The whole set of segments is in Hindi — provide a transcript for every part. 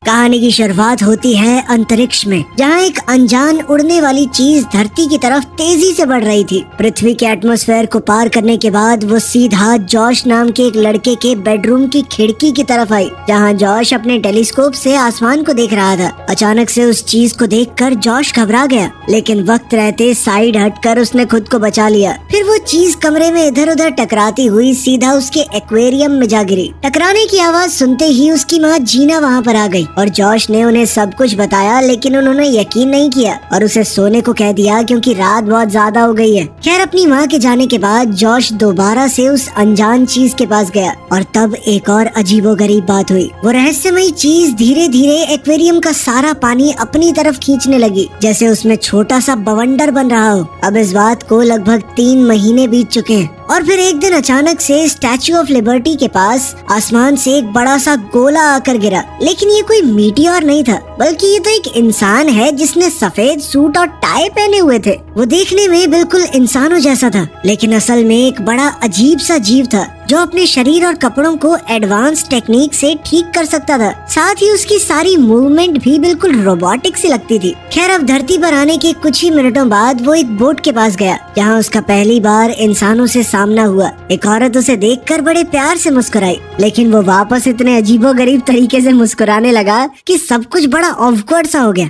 कहानी की शुरुआत होती है अंतरिक्ष में, जहाँ एक अनजान उड़ने वाली चीज धरती की तरफ तेजी से बढ़ रही थी। पृथ्वी के एटमॉस्फेयर को पार करने के बाद वो सीधा जॉश नाम के एक लड़के के बेडरूम की खिड़की की तरफ आई, जहाँ जॉश अपने टेलीस्कोप से आसमान को देख रहा था। अचानक से उस चीज को देखकर जॉश घबरा गया, लेकिन वक्त रहते साइड हटकर उसने खुद को बचा लिया। फिर वो चीज कमरे में इधर उधर टकराती हुई सीधा उसके एक्वेरियम में जा गिरी। टकराने की आवाज सुनते ही उसकी माँ जीना वहाँ पर आ गई और जॉश ने उन्हें सब कुछ बताया, लेकिन उन्होंने यकीन नहीं किया और उसे सोने को कह दिया क्योंकि रात बहुत ज्यादा हो गई है। खैर, अपनी माँ के जाने के बाद जॉश दोबारा से उस अनजान चीज के पास गया और तब एक और अजीबोगरीब बात हुई। वो रहस्यमयी चीज धीरे धीरे एक्वेरियम का सारा पानी अपनी तरफ खींचने लगी, जैसे उसमें छोटा सा बवंडर बन रहा हो। अब इस बात को लगभग 3 महीने बीत चुके हैं और फिर एक दिन अचानक से स्टैच्यू ऑफ लिबर्टी के पास आसमान से एक बड़ा सा गोला आकर गिरा। लेकिन ये कोई मीटियोर नहीं था, बल्कि ये तो एक इंसान है जिसने सफेद सूट और टाई पहने हुए थे। वो देखने में बिल्कुल इंसानों जैसा था, लेकिन असल में एक बड़ा अजीब सा जीव था जो अपने शरीर और कपड़ों को एडवांस टेक्निक से ठीक कर सकता था। साथ ही उसकी सारी मूवमेंट भी बिल्कुल रोबोटिक सी लगती थी। खैर, अब धरती पर आने के कुछ ही मिनटों बाद वो एक बोट के पास गया, जहाँ उसका पहली बार इंसानों से सामना हुआ। एक औरत उसे देखकर बड़े प्यार से मुस्कुराई, लेकिन वो वापस इतने अजीबोगरीब तरीके से मुस्कुराने लगा कि सब कुछ बड़ा ऑकवर्ड सा हो गया।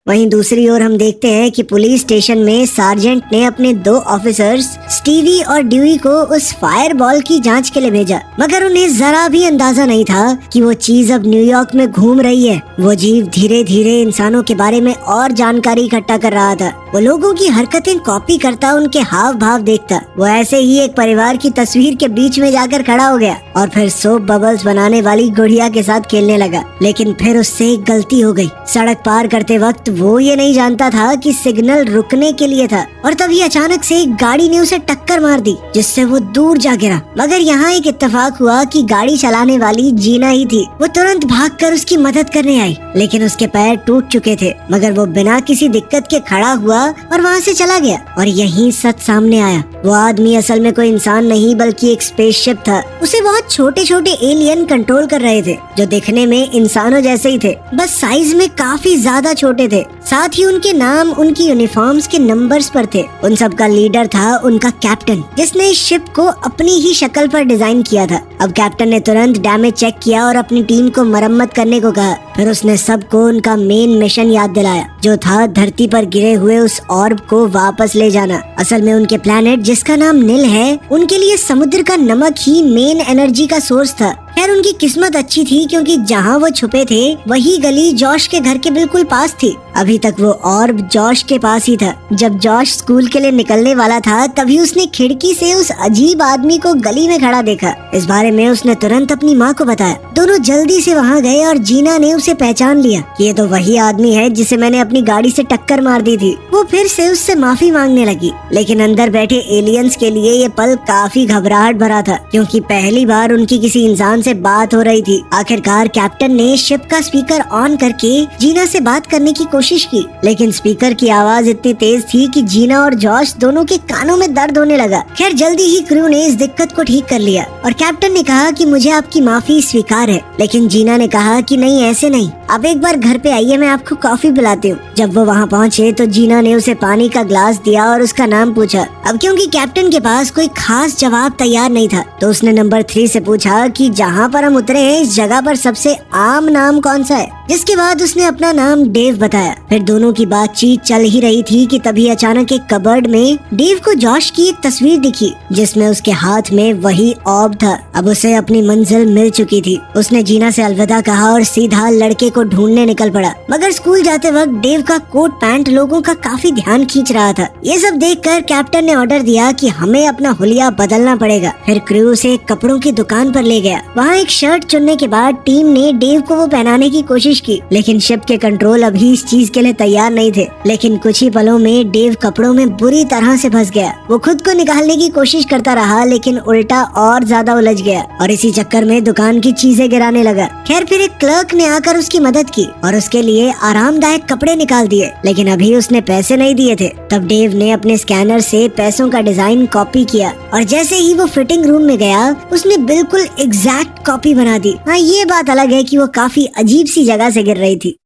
वहीं दूसरी ओर हम देखते हैं कि पुलिस स्टेशन में सार्जेंट ने अपने 2 ऑफिसर्स स्टीवी और ड्यूई को उस फायरबॉल की जांच के लिए भेजा, मगर उन्हें जरा भी अंदाजा नहीं था कि वो चीज अब न्यूयॉर्क में घूम रही है। वो जीव धीरे धीरे इंसानों के बारे में और जानकारी इकट्ठा कर रहा था। वो लोगों की हरकतें कॉपी करता, उनके हाव भाव देखता। वो ऐसे ही एक परिवार की तस्वीर के बीच में जाकर खड़ा हो गया और फिर सोप बबल्स बनाने वाली गुड़िया के साथ खेलने लगा। लेकिन फिर उससे एक गलती हो गई। सड़क पार करते वक्त वो ये नहीं जानता था कि सिग्नल रुकने के लिए था और तभी अचानक से एक गाड़ी ने उसे टक्कर मार दी, जिससे वो दूर जा गिरा। मगर यहाँ एक इत्तेफाक हुआ कि गाड़ी चलाने वाली जीना ही थी। वो तुरंत भागकर उसकी मदद करने आई, लेकिन उसके पैर टूट चुके थे। मगर वो बिना किसी दिक्कत के खड़ा हुआ और वहाँ से चला गया। और यही सच सामने आया। वो आदमी असल में कोई इंसान नहीं बल्कि एक स्पेसशिप था। उसे बहुत छोटे छोटे एलियन कंट्रोल कर रहे थे, जो दिखने में इंसानों जैसे ही थे, बस साइज में काफी ज्यादा छोटे थे। साथ ही उनके नाम उनकी यूनिफॉर्म्स के नंबर्स पर थे। उन सब का लीडर था उनका कैप्टन, जिसने इस शिप को अपनी ही शक्ल पर डिजाइन किया था। अब कैप्टन ने तुरंत डैमेज चेक किया और अपनी टीम को मरम्मत करने को कहा। फिर उसने सबको उनका मेन मिशन याद दिलाया, जो था धरती पर गिरे हुए उस ऑर्ब को वापस ले जाना। असल में उनके प्लेनेट, जिसका नाम नील है, उनके लिए समुद्र का नमक ही मेन एनर्जी का सोर्स था। खैर, उनकी किस्मत अच्छी थी क्योंकि जहाँ वो छुपे थे वही गली जॉश के घर के बिल्कुल पास थी। अभी तक वो ऑर्ब जॉश के पास ही था। जब जॉश स्कूल के लिए निकलने वाला था, तभी उसने खिड़की से उस अजीब आदमी को गली में खड़ा देखा। इस बारे में उसने तुरंत अपनी माँ को बताया। दोनों जल्दी से वहाँ गए और जीना ने उसे पहचान लिया कि ये तो वही आदमी है जिसे मैंने अपनी गाड़ी से टक्कर मार दी थी। वो फिर से उससे माफी मांगने लगी, लेकिन अंदर बैठे एलियंस के लिए ये पल काफी घबराहट भरा था, क्योंकि पहली बार उनकी किसी इंसान से बात हो रही थी। आखिरकार कैप्टन ने शिप का स्पीकर ऑन करके जीना से बात करने की कोशिश की, लेकिन स्पीकर की आवाज इतनी तेज थी कि जीना और जॉश दोनों के कानों में दर्द होने लगा। खैर, जल्दी ही क्रू ने इस दिक्कत को ठीक कर लिया और कैप्टन ने कहा कि मुझे आपकी माफी स्वीकार है। लेकिन जीना ने कहा कि नहीं, ऐसे नहीं, आप एक बार घर पे आइए, मैं आपको कॉफी पिलाती हूँ। जब वो वहाँ पहुँचे तो जीना ने उसे पानी का ग्लास दिया और उसका नाम पूछा। अब क्योंकि कैप्टन के पास कोई खास जवाब तैयार नहीं था, तो उसने नंबर 3 से पूछा कि जहाँ पर हम उतरे हैं, इस जगह पर सबसे आम नाम कौन सा है। जिसके बाद उसने अपना नाम डेव बताया। फिर दोनों की बातचीत चल ही रही थी कि तभी अचानक एक कबर्ड में डेव को जॉश की एक तस्वीर दिखी, जिसमें उसके हाथ में वही ऑर्ब था। अब उसे अपनी मंजिल मिल चुकी थी। उसने जीना से अलविदा कहा और सीधा लड़के को ढूंढने निकल पड़ा। मगर स्कूल जाते वक्त डेव का कोट पैंट लोगों का काफी ध्यान खींच रहा था। ये सब देखकर कैप्टन ने ऑर्डर दिया कि हमें अपना हुलिया बदलना पड़ेगा। फिर क्रू उसे कपड़ों की दुकान पर ले गया। वहाँ एक शर्ट चुनने के बाद टीम ने डेव को वो पहनाने की कोशिश की, लेकिन शिप के कंट्रोल अभी इस चीज के लिए तैयार नहीं थे। लेकिन कुछ ही पलों में डेव कपड़ों में बुरी तरह से फंस गया। वो खुद को निकालने की कोशिश करता रहा, लेकिन उल्टा और ज्यादा उलझ गया और इसी चक्कर में दुकान की चीजें गिराने लगा। खैर, फिर एक क्लर्क ने आकर उसकी मदद की और उसके लिए आरामदायक कपड़े निकाल दिए, लेकिन अभी उसने पैसे नहीं दिए थे। तब डेव ने अपने स्कैनर से पैसों का डिजाइन कॉपी किया और जैसे ही वो फिटिंग रूम में गया, उसने बिल्कुल एग्जैक्ट कॉपी बना दी। हाँ, ये बात अलग है कि वो काफी अजीब सी जगह जगह से गिर रही थी।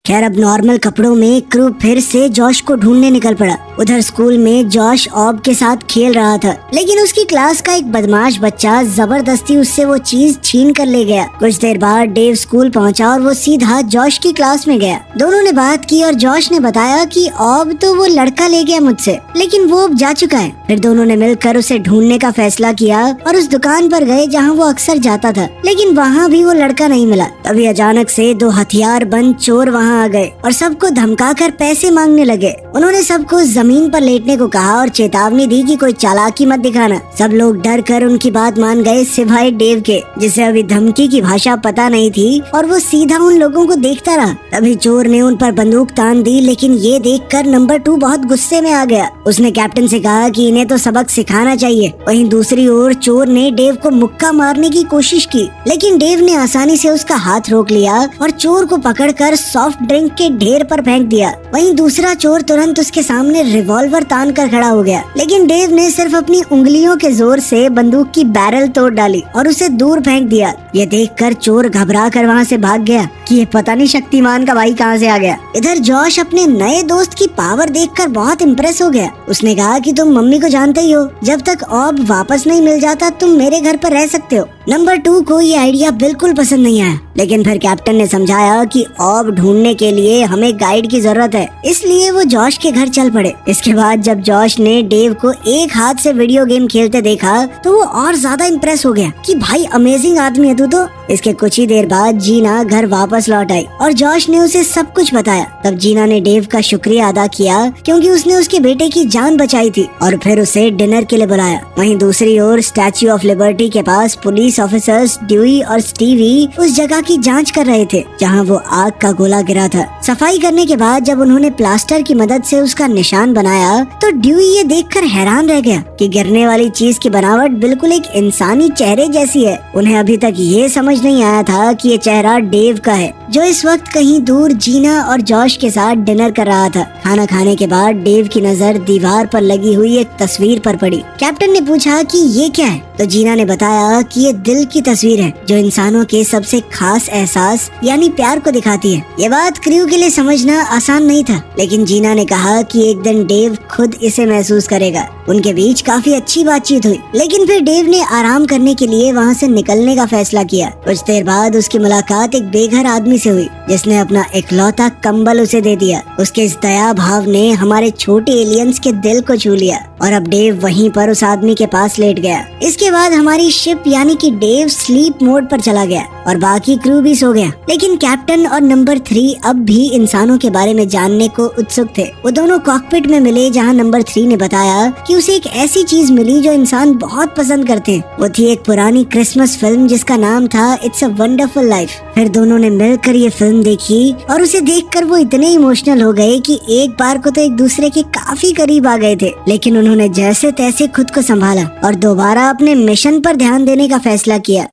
खैर अब नॉर्मल कपड़ों में क्रू फिर से जॉश को ढूंढने निकल पड़ा। उधर स्कूल में जॉश ऑब के साथ खेल रहा था, लेकिन उसकी क्लास का एक बदमाश बच्चा जबरदस्ती उससे वो चीज छीन कर ले गया। कुछ देर बाद डेव स्कूल पहुंचा और वो सीधा जॉश की क्लास में गया। दोनों ने बात की और जॉश ने बताया कि ऑब तो वो लड़का ले गया मुझसे, लेकिन वो अब जा चुका है। फिर दोनों ने मिलकर उसे ढूंढने का फैसला किया और उस दुकान पर गए जहाँ वो अक्सर जाता था, लेकिन वहाँ भी वो लड़का नहीं मिला। तभी अचानक से 2 हथियार बंद चोर वहाँ आ गए और सबको धमकाकर पैसे मांगने लगे। उन्होंने सबको जमीन पर लेटने को कहा और चेतावनी दी कि कोई चालाकी मत दिखाना। सब लोग डर कर उनकी बात मान गए सिवाय डेव के, जिसे अभी धमकी की भाषा पता नहीं थी और वो सीधा उन लोगों को देखता रहा। तभी चोर ने उन पर बंदूक तान दी, लेकिन ये देखकर नंबर 2 बहुत गुस्से में आ गया। उसने कैप्टन से कहा कि इन्हें तो सबक सिखाना चाहिए। वहीं दूसरी ओर चोर ने डेव को मुक्का मारने की कोशिश की, लेकिन डेव ने आसानी से उसका हाथ रोक लिया और चोर को पकड़कर सॉफ्ट ड्रिंक के ढेर पर फेंक दिया। वहीं दूसरा चोर तुरंत उसके सामने रिवॉल्वर तान कर खड़ा हो गया, लेकिन डेव ने सिर्फ अपनी उंगलियों के जोर से बंदूक की बैरल तोड़ डाली और उसे दूर फेंक दिया। ये देखकर चोर घबरा कर वहाँ से भाग गया कि ये पता नहीं शक्तिमान का भाई कहाँ से आ गया। इधर जॉश अपने नए दोस्त की पावर देखकर बहुत इम्प्रेस हो गया। उसने कहा कि तुम मम्मी को जानते ही हो, जब तक ऑब वापस नहीं मिल जाता तुम मेरे घर पर रह सकते हो। नंबर 2 को ये आइडिया बिल्कुल पसंद नहीं आया, लेकिन फिर कैप्टन ने समझाया कि ऑब ढूंढने के लिए हमें गाइड की जरूरत है, इसलिए वो जॉश के घर चल पड़े। इसके बाद जब जॉश ने डेव को एक हाथ से वीडियो गेम खेलते देखा तो वो और ज्यादा इम्प्रेस हो गया कि भाई अमेजिंग आदमी है तू तो। इसके कुछ ही देर बाद जीना घर वापस लौट आई और जॉश ने उसे सब कुछ बताया। तब जीना ने डेव का शुक्रिया अदा किया क्योंकि उसने उसके बेटे की जान बचाई थी और फिर उसे डिनर के लिए बुलाया। वहीं दूसरी ओर स्टैच्यू ऑफ लिबर्टी के पास पुलिस ऑफिसर्स ड्यूई और स्टीवी उस जगह की जांच कर रहे थे जहां वो आग का गोला गिरा था। सफाई करने के बाद जब उन्होंने प्लास्टर की मदद से उसका निशान बनाया तो ड्यूई ये देखकर हैरान रह गया कि गिरने वाली चीज की बनावट बिल्कुल एक इंसानी चेहरे जैसी है। उन्हें अभी तक ये समझ नहीं आया था कि ये चेहरा डेव का है, जो इस वक्त कहीं दूर जीना और जॉश के साथ डिनर कर रहा था। खाना खाने के बाद डेव की नजर दीवार पर लगी हुई एक तस्वीर पर पड़ी। कैप्टन ने पूछा कि ये क्या है, तो जीना ने बताया कि ये दिल की तस्वीर है जो इंसानों के सबसे खास एहसास यानी प्यार को दिखाती है। ये बात क्रू के लिए समझना आसान नहीं था, लेकिन जीना ने कहा कि एक दिन डेव खुद इसे महसूस करेगा। उनके बीच काफी अच्छी बातचीत हुई, लेकिन फिर डेव ने आराम करने के लिए वहाँ से निकलने का फैसला किया। कुछ देर बाद उसकी मुलाकात एक बेघर आदमी से हुई जिसने अपना इकलौता कंबल उसे दे दिया। उसके इस दया भाव ने हमारे छोटे एलियंस के दिल को छू लिया और अब डेव वहीं पर उस आदमी के पास लेट गया। इसके बाद हमारी शिप यानी कि डेव स्लीप मोड पर चला गया और बाकी क्रू भी सो गया, लेकिन कैप्टन और नंबर 3 अब भी इंसानों के बारे में जानने को उत्सुक थे। वो दोनों कॉकपिट में मिले जहाँ नंबर 3 ने बताया कि उसे एक ऐसी चीज मिली जो इंसान बहुत पसंद करते हैं। वो थी एक पुरानी क्रिसमस फिल्म जिसका नाम था इट्स अ वंडरफुल लाइफ। फिर दोनों ने मिलकर ये फिल्म देखी और उसे देखकर वो इतने इमोशनल हो गए कि एक बार को तो एक दूसरे के काफी करीब आ गए थे, लेकिन उन्होंने जैसे तैसे खुद को संभाला और दोबारा अपने मिशन पर ध्यान देने का फैसला किया।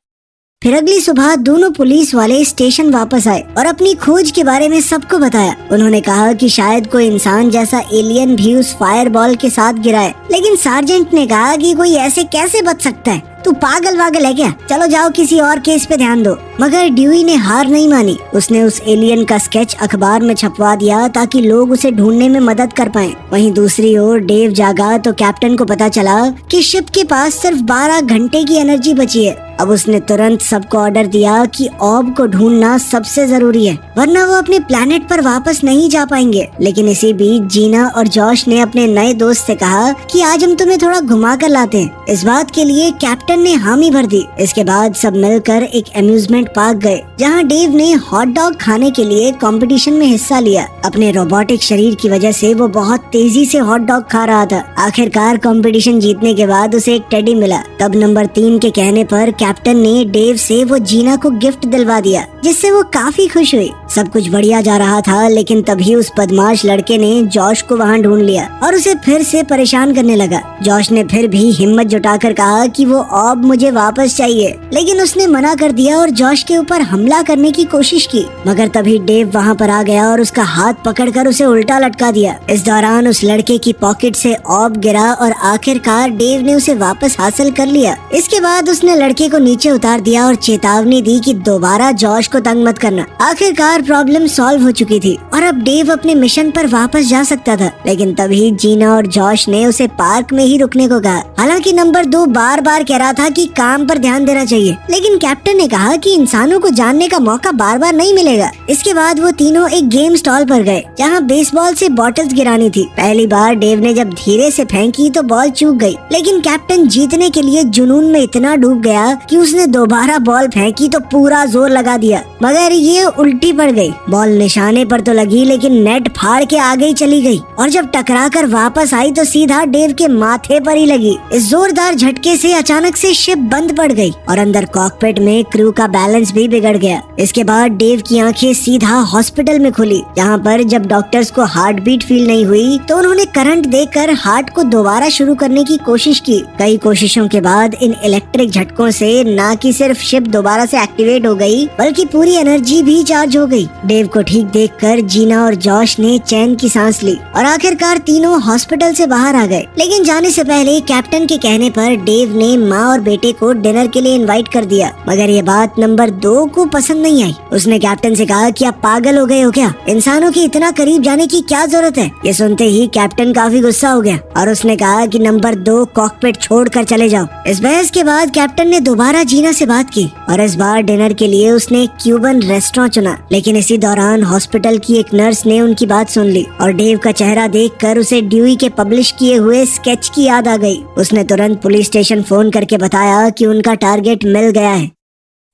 फिर अगली सुबह दोनों पुलिस वाले स्टेशन वापस आए और अपनी खोज के बारे में सबको बताया। उन्होंने कहा कि शायद कोई इंसान जैसा एलियन भी उस फायरबॉल के साथ गिरा है, लेकिन सार्जेंट ने कहा कि कोई ऐसे कैसे बच सकता है, तू पागल वागल है क्या, चलो जाओ किसी और केस पे ध्यान दो। मगर ड्यूई ने हार नहीं मानी। उसने उस एलियन का स्केच अखबार में छपवा दिया ताकि लोग उसे ढूंढने में मदद कर पाएं। वहीं दूसरी ओर डेव जागा तो कैप्टन को पता चला कि शिप के पास सिर्फ 12 घंटे की एनर्जी बची है। अब उसने तुरंत सबको ऑर्डर दिया कि ऑब को ढूंढना सबसे जरूरी है, वरना वो अपने प्लेनेट पर वापस नहीं जा पाएंगे। लेकिन इसी बीच जीना और जॉश ने अपने नए दोस्त से कहा कि आज हम तुम्हें थोड़ा घुमा कर लाते हैं। इस बात के लिए कैप्टन ने हामी भर दी। इसके बाद सब मिलकर एक अम्यूजमेंट पार्क गए जहां डेव ने हॉट डॉग खाने के लिए कंपटीशन में हिस्सा लिया। अपने रोबोटिक शरीर की वजह से वो बहुत तेजी से हॉट डॉग खा रहा था। आखिरकार कंपटीशन जीतने के बाद उसे एक टेडी मिला। तब नंबर 3 के कहने पर कैप्टन ने डेव से वो जीना को गिफ्ट दिलवा दिया, जिससे वो काफी खुश हुई। सब कुछ बढ़िया जा रहा था, लेकिन तभी उस बदमाश लड़के ने जॉश को वहाँ ढूंढ लिया और उसे फिर से परेशान करने लगा। जॉश ने फिर भी हिम्मत जुटाकर कहा कि वो ऑब मुझे वापस चाहिए, लेकिन उसने मना कर दिया और जॉश के ऊपर हमला करने की कोशिश की। मगर तभी डेव वहाँ पर आ गया और उसका हाथ पकड़कर उसे उल्टा लटका दिया। इस दौरान उस लड़के की पॉकेट से ऑब गिरा और आखिरकार डेव ने उसे वापस हासिल कर लिया। इसके बाद उसने लड़के को नीचे उतार दिया और चेतावनी दी कि दोबारा जॉश को तंग मत करना। आखिरकार प्रॉब्लम सॉल्व हो चुकी थी और अब डेव अपने मिशन पर वापस जा सकता था। लेकिन तभी जीना और जॉश ने उसे पार्क में ही रुकने को कहा। हालांकि नंबर 2 बार बार कह रहा था कि काम पर ध्यान देना चाहिए, लेकिन कैप्टन ने कहा कि इंसानों को जानने का मौका बार बार नहीं मिलेगा। इसके बाद वो तीनों एक गेम स्टॉल पर गए जहाँ बेसबॉल से बॉटल्स गिरानी थी। पहली बार डेव ने जब धीरे से फेंकी तो बॉल चूक गई, लेकिन कैप्टन जीतने के लिए जुनून में इतना डूब गया कि उसने दोबारा बॉल फेंकी तो पूरा जोर लगा दिया, मगर ये उल्टी पड़ गई। बॉल निशाने पर तो लगी लेकिन नेट फाड़ के आगे ही चली गई और जब टकरा कर वापस आई तो सीधा डेव के माथे पर ही लगी। इस जोरदार झटके से अचानक से शिप बंद पड़ गई और अंदर कॉकपिट में क्रू का बैलेंस भी बिगड़ गया। इसके बाद डेव की आंखें सीधा हॉस्पिटल में खुली, जहाँ पर जब डॉक्टर्स को हार्ट बीट फील नहीं हुई तो उन्होंने करंट देकर हार्ट को दोबारा शुरू करने की कोशिश की। कई कोशिशों के बाद इन इलेक्ट्रिक झटकों से न कि सिर्फ शिप दोबारा से एक्टिवेट हो गई बल्कि पूरी एनर्जी भी चार्ज हो गई। डेव को ठीक देखकर जीना और जॉश ने चैन की सांस ली और आखिरकार तीनों हॉस्पिटल से बाहर आ गए। लेकिन जाने से पहले कैप्टन के कहने पर डेव ने माँ और बेटे को डिनर के लिए इनवाइट कर दिया, मगर ये बात नंबर 2 को पसंद नहीं आई। उसने कैप्टन से कहा कि आप पागल हो गए हो क्या, इंसानों के इतना करीब जाने की क्या जरूरत है। ये सुनते ही कैप्टन काफी गुस्सा हो गया और उसने कहा कि नंबर 2 कॉकपिट छोड़कर चले जाओ। इस बहस के बाद कैप्टन ने दोबारा जीना से बात की और इस बार डिनर के लिए उसने एक क्यूबन रेस्टोरेंट चुना। लेकिन इसी दौरान हॉस्पिटल की एक नर्स ने उनकी बात सुन ली और डेव का चेहरा देखकर उसे ड्यूई के पब्लिश किए हुए स्केच की याद आ गई। उसने तुरंत पुलिस स्टेशन फोन करके बताया कि उनका टारगेट मिल गया है।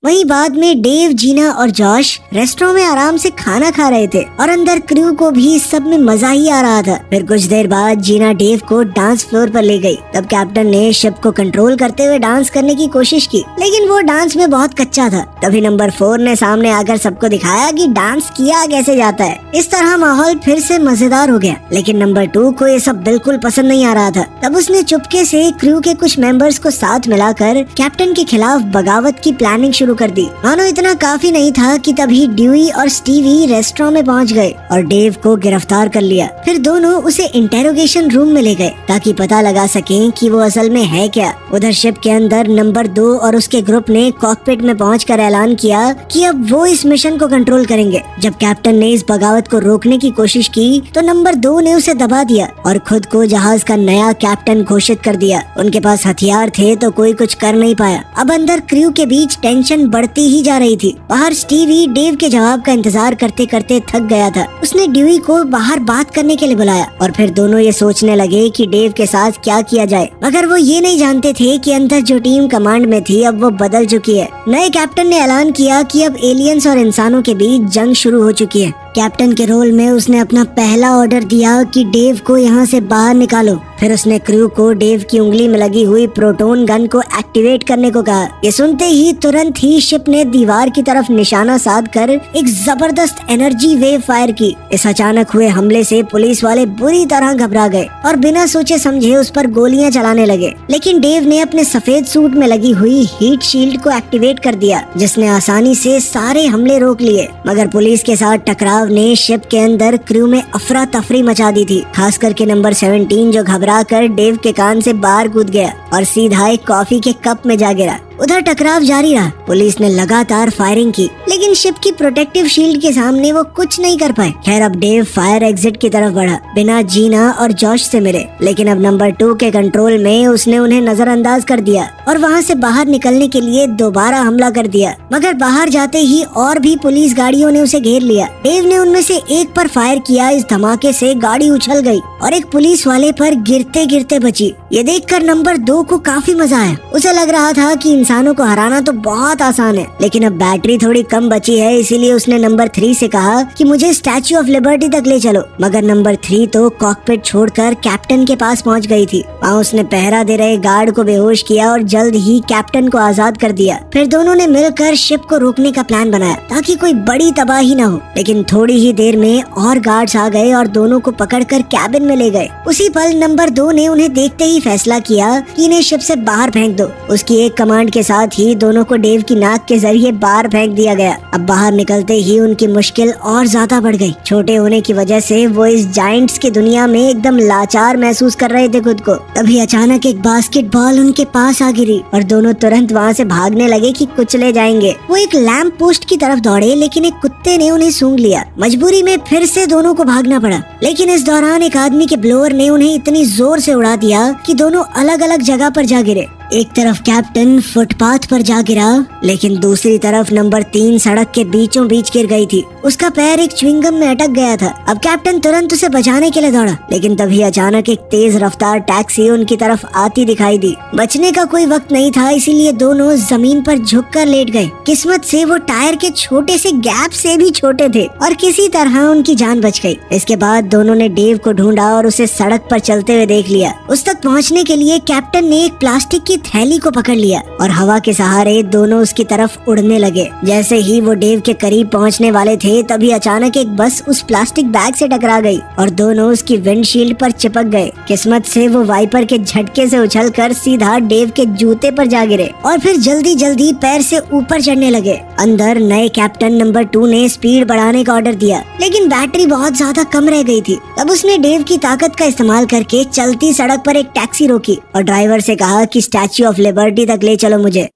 वहीं बाद में डेव, जीना और जॉश रेस्टोरेंट में आराम से खाना खा रहे थे और अंदर क्रू को भी सब में मजा ही आ रहा था। फिर कुछ देर बाद जीना डेव को डांस फ्लोर पर ले गई। तब कैप्टन ने शिप को कंट्रोल करते हुए डांस करने की कोशिश की, लेकिन वो डांस में बहुत कच्चा था। तभी नंबर 4 ने सामने आकर सबको दिखाया कि डांस किया कैसे जाता है। इस तरह माहौल फिर से मजेदार हो गया, लेकिन नंबर 2 को ये सब बिल्कुल पसंद नहीं आ रहा था। तब उसने चुपके से क्रू के कुछ मेंबर्स को साथ मिलाकर कैप्टन के खिलाफ बगावत की प्लानिंग शुरू कर दी। मानो इतना काफी नहीं था कि तभी ड्यूई और स्टीवी रेस्टोरेंट में पहुंच गए और डेव को गिरफ्तार कर लिया। फिर दोनों उसे इंटेरोगेशन रूम में ले गए ताकि पता लगा सकें कि वो असल में है क्या। उधर शिप के अंदर नंबर 2 और उसके ग्रुप ने कॉकपिट में पहुंचकर ऐलान किया कि अब वो इस मिशन को कंट्रोल करेंगे। जब कैप्टन ने इस बगावत को रोकने की कोशिश की तो नंबर 2 ने उसे दबा दिया और खुद को जहाज का नया कैप्टन घोषित कर दिया। उनके पास हथियार थे तो कोई कुछ कर नहीं पाया। अब अंदर क्रू के बीच टेंशन बढ़ती ही जा रही थी। बाहर स्टीवी डेव के जवाब का इंतजार करते करते थक गया था। उसने ड्यूई को बाहर बात करने के लिए बुलाया और फिर दोनों ये सोचने लगे कि डेव के साथ क्या किया जाए, मगर वो ये नहीं जानते थे कि अंदर जो टीम कमांड में थी अब वो बदल चुकी है। नए कैप्टन ने ऐलान किया कि अब एलियंस और इंसानों के बीच जंग शुरू हो चुकी है। कैप्टन के रोल में उसने अपना पहला ऑर्डर दिया कि डेव को यहाँ से बाहर निकालो। फिर उसने क्रू को डेव की उंगली में लगी हुई प्रोटॉन गन को एक्टिवेट करने को कहा। ये सुनते ही तुरंत ही शिप ने दीवार की तरफ निशाना साधकर एक जबरदस्त एनर्जी वेव फायर की। इस अचानक हुए हमले से पुलिस वाले बुरी तरह घबरा गए और बिना सोचे समझे उस पर गोलियां चलाने लगे। लेकिन डेव ने अपने सफेद सूट में लगी हुई हीट शील्ड को एक्टिवेट कर दिया, जिसने आसानी से सारे हमले रोक लिए। मगर पुलिस के साथ टकराव ने शिप के अंदर क्रू में अफरा तफरी मचा दी थी। खास करके नंबर 17 जो घबरा कर डेव के कान से बाहर कूद गया और सीधा एक कॉफी के कप में जा गिरा। उधर टकराव जारी रहा। पुलिस ने लगातार फायरिंग की, लेकिन शिप की प्रोटेक्टिव शील्ड के सामने वो कुछ नहीं कर पाए। खैर अब डेव फायर एग्जिट की तरफ बढ़ा, बिना जीना और जॉश से मिले। लेकिन अब नंबर 2 के कंट्रोल में उसने उन्हें नजरअंदाज कर दिया और वहाँ से बाहर निकलने के लिए दोबारा हमला कर दिया। मगर बाहर जाते ही और भी पुलिस गाड़ियों ने उसे घेर लिया। डेव ने उनमें से एक पर फायर किया। इस धमाके से गाड़ी उछल गई और एक पुलिस वाले पर गिरते गिरते बची। ये देखकर नंबर 2 को काफी मजा आया। उसे लग रहा था कि इंसानों को हराना तो बहुत आसान है, लेकिन अब बैटरी थोड़ी कम बची है, इसीलिए उसने नंबर 3 से कहा कि मुझे स्टैच्यू ऑफ लिबर्टी तक ले चलो। मगर नंबर 3 तो कॉकपिट छोड़कर कैप्टन के पास पहुंच गई थी। वहाँ उसने पहरा दे रहे गार्ड को बेहोश किया और जल्द ही कैप्टन को आजाद कर दिया। फिर दोनों ने मिलकर शिप को रोकने का प्लान बनाया ताकि कोई बड़ी तबाही न हो। लेकिन थोड़ी ही देर में और गार्ड्स आ गए और दोनों को पकड़कर कैबिन में ले गए। उसी पल नंबर 2 ने उन्हें देखते ही फैसला किया कि इन्हें शिप से बाहर फेंक दो। उसकी एक कमांड के साथ ही दोनों को डेव की नाक के जरिए बाहर फेंक दिया गया। अब बाहर निकलते ही उनकी मुश्किल और ज्यादा बढ़ गई। छोटे होने की वजह से वो इस जायंट्स की दुनिया में एकदम लाचार महसूस कर रहे थे खुद को। तभी अचानक एक बास्केटबॉल उनके पास आ गिरी और दोनों तुरंत वहाँ से भागने लगे कि कुचले जाएंगे। वो एक लैंप पोस्ट की तरफ दौड़े, लेकिन एक कुत्ते ने उन्हें सूंघ लिया। मजबूरी में फिर से दोनों को भागना पड़ा, लेकिन इस दौरान एक आदमी के ब्लोअर ने उन्हें इतनी जोर से उड़ा दिया कि दोनों अलग अलग जगह पर जा गिरे। एक तरफ कैप्टन फुटपाथ पर जा गिरा, लेकिन दूसरी तरफ नंबर 3 सड़क के बीचों बीच गिर गई थी। उसका पैर एक च्युइंगम में अटक गया था। अब कैप्टन तुरंत उसे बचाने के लिए दौड़ा, लेकिन तभी अचानक एक तेज रफ्तार टैक्सी उनकी तरफ आती दिखाई दी। बचने का कोई वक्त नहीं था, इसीलिए दोनों जमीन पर झुककर लेट गए। किस्मत से वो टायर के छोटे से गैप से भी छोटे थे और किसी तरह उनकी जान बच गई। इसके बाद दोनों ने डेव को ढूंढा और उसे सड़क पर चलते हुए देख लिया। उस तक पहुँचने के लिए कैप्टन ने एक प्लास्टिक की थैली को पकड़ लिया और हवा के सहारे दोनों उसकी तरफ उड़ने लगे। जैसे ही वो डेव के करीब पहुंचने वाले थे, तभी अचानक एक बस उस प्लास्टिक बैग से टकरा गई और दोनों उसकी विंडशील्ड पर चिपक गए। किस्मत से वो वाइपर के झटके से उछलकर सीधा डेव के जूते पर जा गिरे और फिर जल्दी जल्दी पैर से ऊपर चढ़ने लगे। अंदर नए कैप्टन नंबर 2 ने स्पीड बढ़ाने का ऑर्डर दिया, लेकिन बैटरी बहुत ज्यादा कम रह गई थी। तब उसने डेव की ताकत का इस्तेमाल करके चलती सड़क पर एक टैक्सी रोकी और ड्राइवर से कहा कि स्टैच्यू ऑफ लिबर्टी तक ले चलो मुझे।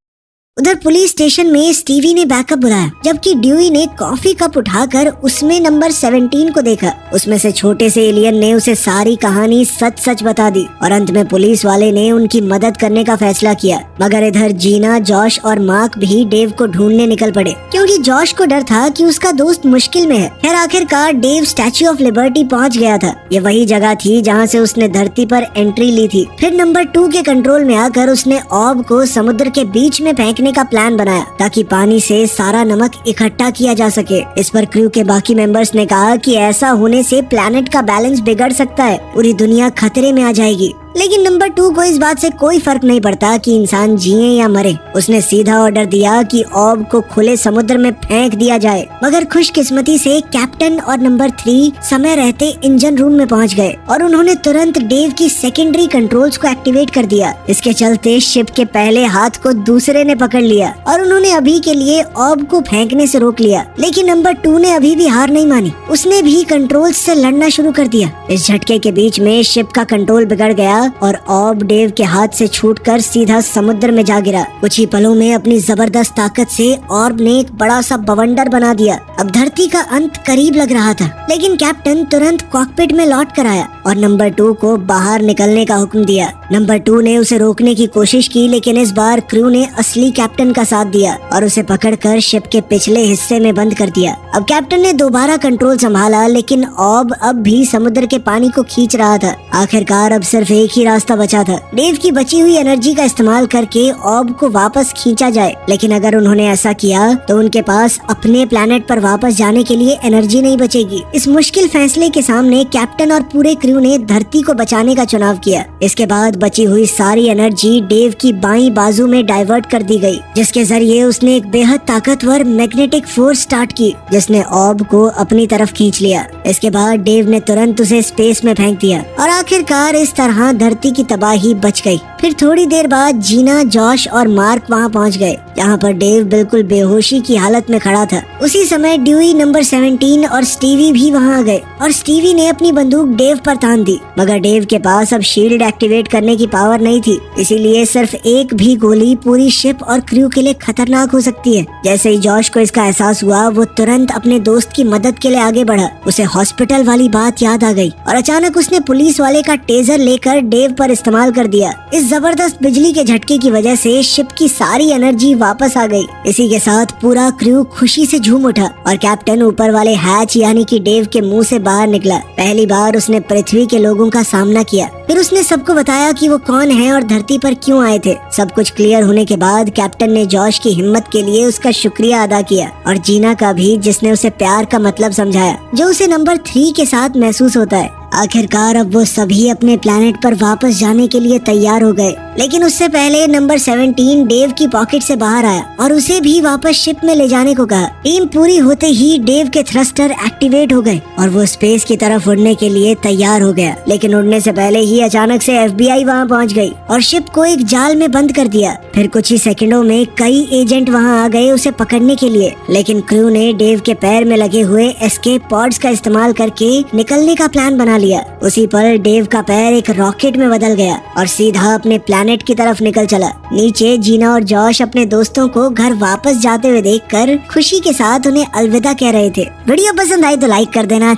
उधर पुलिस स्टेशन में स्टीवी ने बैकअप बुलाया, जबकि ड्यूई ने कॉफी कप उठाकर उसमें नंबर 17 को देखा। उसमें से छोटे से एलियन ने उसे सारी कहानी सच सच बता दी और अंत में पुलिस वाले ने उनकी मदद करने का फैसला किया। मगर इधर जीना, जॉश और मार्क भी डेव को ढूंढने निकल पड़े, क्योंकि जॉश को डर था कि उसका दोस्त मुश्किल में है। खैर आखिरकार डेव स्टैच्यू ऑफ लिबर्टी पहुंच गया था। ये वही जगह थी जहां से उसने धरती पर एंट्री ली थी। फिर नंबर 2 के कंट्रोल में आकर उसने ऑब को समुद्र के बीच में फेंकने का प्लान बनाया ताकि पानी से सारा नमक इकट्ठा किया जा सके। इस पर क्रू के बाकी मेंबर्स ने कहा कि ऐसा होने से प्लैनेट का बैलेंस बिगड़ सकता है, पूरी दुनिया खतरे में आ जाएगी। लेकिन नंबर 2 को इस बात से कोई फर्क नहीं पड़ता कि इंसान जिए या मरे। उसने सीधा ऑर्डर दिया कि ऑब को खुले समुद्र में फेंक दिया जाए। मगर खुशकिस्मती से कैप्टन और नंबर 3 समय रहते इंजन रूम में पहुंच गए और उन्होंने तुरंत डेव की सेकेंडरी कंट्रोल्स को एक्टिवेट कर दिया। इसके चलते शिप के पहले हाथ को दूसरे ने पकड़ लिया और उन्होंने अभी के लिए ऑब को फेंकने से रोक लिया। लेकिन नंबर 2 ने अभी भी हार नहीं मानी। उसने भी कंट्रोल्स से लड़ना शुरू कर दिया। इस झटके के बीच में शिप का कंट्रोल बिगड़ गया और ऑब डेव के हाथ से छूटकर सीधा समुद्र में जा गिरा। कुछ ही पलों में अपनी जबरदस्त ताकत से ऑर्ब ने एक बड़ा सा बवंडर बना दिया। अब धरती का अंत करीब लग रहा था, लेकिन कैप्टन तुरंत कॉकपिट में लौट कर आया और नंबर 2 को बाहर निकलने का हुक्म दिया। नंबर 2 ने उसे रोकने की कोशिश की, लेकिन इस बार क्रू ने असली कैप्टन का साथ दिया और उसे पकड़कर शिप के पिछले हिस्से में बंद कर दिया। अब कैप्टन ने दोबारा कंट्रोल संभाला, लेकिन ऑब अब भी समुद्र के पानी को खींच रहा था। आखिरकार अब सिर्फ एक ही रास्ता बचा था, डेव की बची हुई एनर्जी का इस्तेमाल करके ऑब को वापस खींचा जाए। लेकिन अगर उन्होंने ऐसा किया तो उनके पास अपने प्लेनेट पर वापस जाने के लिए एनर्जी नहीं बचेगी। इस मुश्किल फैसले के सामने कैप्टन और पूरे क्रू ने धरती को बचाने का चुनाव किया। इसके बाद बची हुई सारी एनर्जी डेव की बाईं बाजू में डाइवर्ट कर दी गई, जिसके जरिए उसने एक बेहद ताकतवर मैग्नेटिक फोर्स स्टार्ट की, जिसने ऑब को अपनी तरफ खींच लिया। इसके बाद डेव ने तुरंत उसे स्पेस में फेंक दिया और आखिरकार इस तरह धरती की तबाही बच गई। फिर थोड़ी देर बाद जीना, जॉश और मार्क वहाँ पहुँच गए, जहाँ पर डेव बिल्कुल बेहोशी की हालत में खड़ा था। उसी समय ड्यूई, नंबर 17 और स्टीवी भी वहाँ आ गए और स्टीवी ने अपनी बंदूक डेव पर तान दी। मगर डेव के पास अब शील्ड एक्टिवेट करने की पावर नहीं थी, इसीलिए सिर्फ एक भी गोली पूरी शिप और क्रू के लिए खतरनाक हो सकती है। जैसे ही जॉश को इसका एहसास हुआ, वो तुरंत अपने दोस्त की मदद के लिए आगे बढ़ा। उसे हॉस्पिटल वाली बात याद आ गई और अचानक उसने पुलिस वाले का टेजर लेकर डेव पर इस्तेमाल कर दिया। इस जबरदस्त बिजली के झटके की वजह से शिप की सारी एनर्जी वापस आ गई। इसी के साथ पूरा क्रू खुशी से झूम उठा और कैप्टन ऊपर वाले हैच यानी कि डेव के मुंह से बाहर निकला। पहली बार उसने पृथ्वी के लोगों का सामना किया। फिर उसने सबको बताया कि वो कौन है और धरती पर क्यों आए थे। सब कुछ क्लियर होने के बाद कैप्टन ने जॉश की हिम्मत के लिए उसका शुक्रिया अदा किया और जीना का भी, जिसने उसे प्यार का मतलब समझाया जो उसे नंबर 3 के साथ महसूस होता है। आखिरकार अब वो सभी अपने प्लेनेट पर वापस जाने के लिए तैयार हो गए, लेकिन उससे पहले नंबर 17 डेव की पॉकेट से बाहर आया और उसे भी वापस शिप में ले जाने को कहा। टीम पूरी होते ही डेव के थ्रस्टर एक्टिवेट हो गए और वो स्पेस की तरफ उड़ने के लिए तैयार हो गया, लेकिन उड़ने से पहले ही अचानक से FBI वहाँ पहुँच गई और शिप को एक जाल में बंद कर दिया। फिर कुछ ही सेकंडों में कई एजेंट वहाँ आ गए उसे पकड़ने के लिए, लेकिन क्रू ने डेव के पैर में लगे हुए एस्केप पॉड्स का इस्तेमाल करके निकलने का प्लान बना लिया। उसी पर डेव का पैर एक रॉकेट में बदल गया और सीधा अपने प्लेनेट की तरफ निकल चला। नीचे जीना और जॉश अपने दोस्तों को घर वापस जाते हुए देखकर खुशी के साथ उन्हें अलविदा कह रहे थे। वीडियो पसंद आई तो लाइक कर देना।